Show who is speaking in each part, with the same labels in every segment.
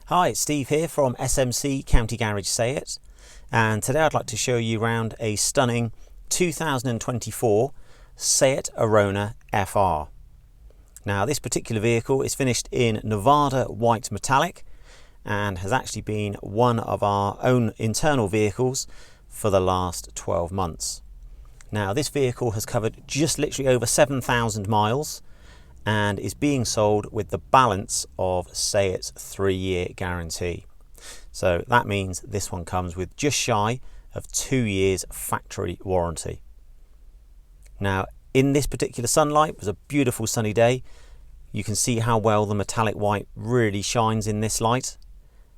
Speaker 1: Hi, it's Steve here from SMC County Garage SEAT, and today I'd like to show you around a stunning 2024 SEAT Arona FR. Now this particular vehicle is finished in Nevada white metallic and has actually been one of our own internal vehicles for the last 12 months. Now this vehicle has covered just literally over 7,000 miles and is being sold with the balance of SEAT's 3-year guarantee. So that means this one comes with just shy of 2 years factory warranty. Now in this particular sunlight, it was a beautiful sunny day. You can see how well the metallic white really shines in this light,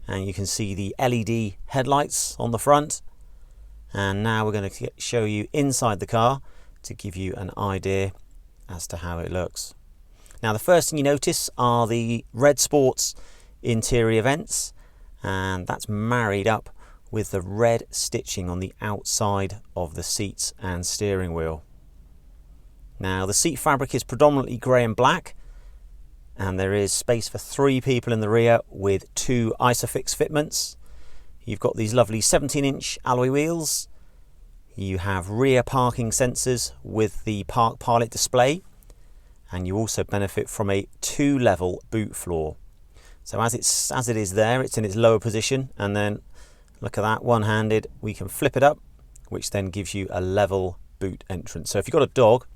Speaker 1: and you can see the LED headlights on the front. And now we're going to show you inside the car to give you an idea as to how it looks. Now the first thing you notice are the red sports interior vents, and that's married up with the red stitching on the outside of the seats and steering wheel. Now the seat fabric is predominantly grey and black, and there is space for 3 people in the rear with 2 Isofix fitments. You've got these lovely 17-inch alloy wheels. You have rear parking sensors with the Park Pilot display, and you also benefit from a 2-level boot floor. So as it is there, it's in its lower position, and then look at that, one-handed, we can flip it up, which then gives you a level boot entrance. So if you've got a dog,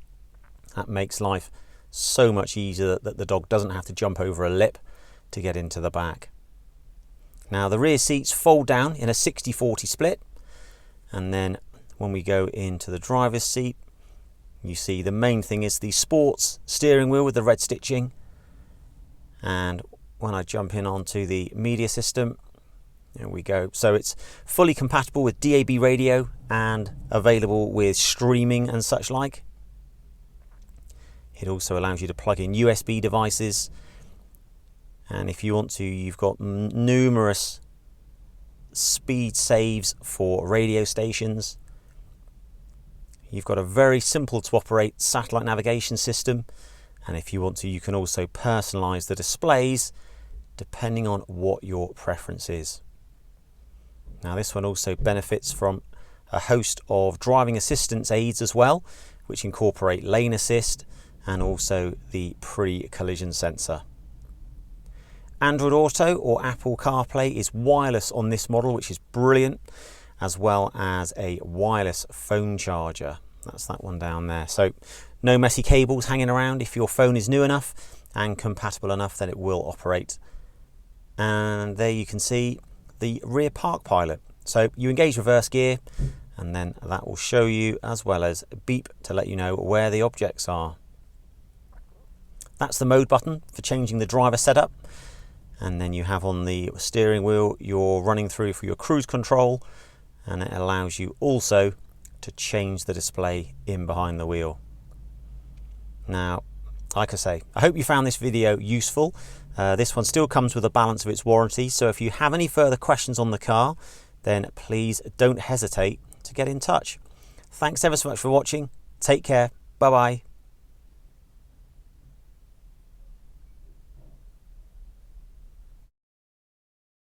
Speaker 1: that makes life so much easier that the dog doesn't have to jump over a lip to get into the back. Now the rear seats fold down in a 60-40 split, and then when we go into the driver's seat, you see the main thing is the sports steering wheel with the red stitching. And when I jump in onto the media system, there we go. So it's fully compatible with DAB radio and available with streaming and such like. It also allows you to plug in USB devices. And if you want to, you've got numerous speed saves for radio stations. You've got a very simple to operate satellite navigation system, and if you want to, you can also personalize the displays depending on what your preference is. Now this one also benefits from a host of driving assistance aids as well, which incorporate lane assist and also the pre-collision sensor. Android Auto or Apple CarPlay is wireless on this model, which is brilliant, as well as a wireless phone charger. That's that one down there. So no messy cables hanging around. If your phone is new enough and compatible enough, then it will operate. And there you can see the rear park pilot. So you engage reverse gear, and then that will show you, as well as a beep to let you know where the objects are. That's the mode button for changing the driver setup. And then you have on the steering wheel your running through for your cruise control, and it allows you also to change the display in behind the wheel. Now, like I say, I hope you found this video useful. This one still comes with a balance of its warranty, so if you have any further questions on the car, then please don't hesitate to get in touch. Thanks ever so much for watching. Take care. Bye bye.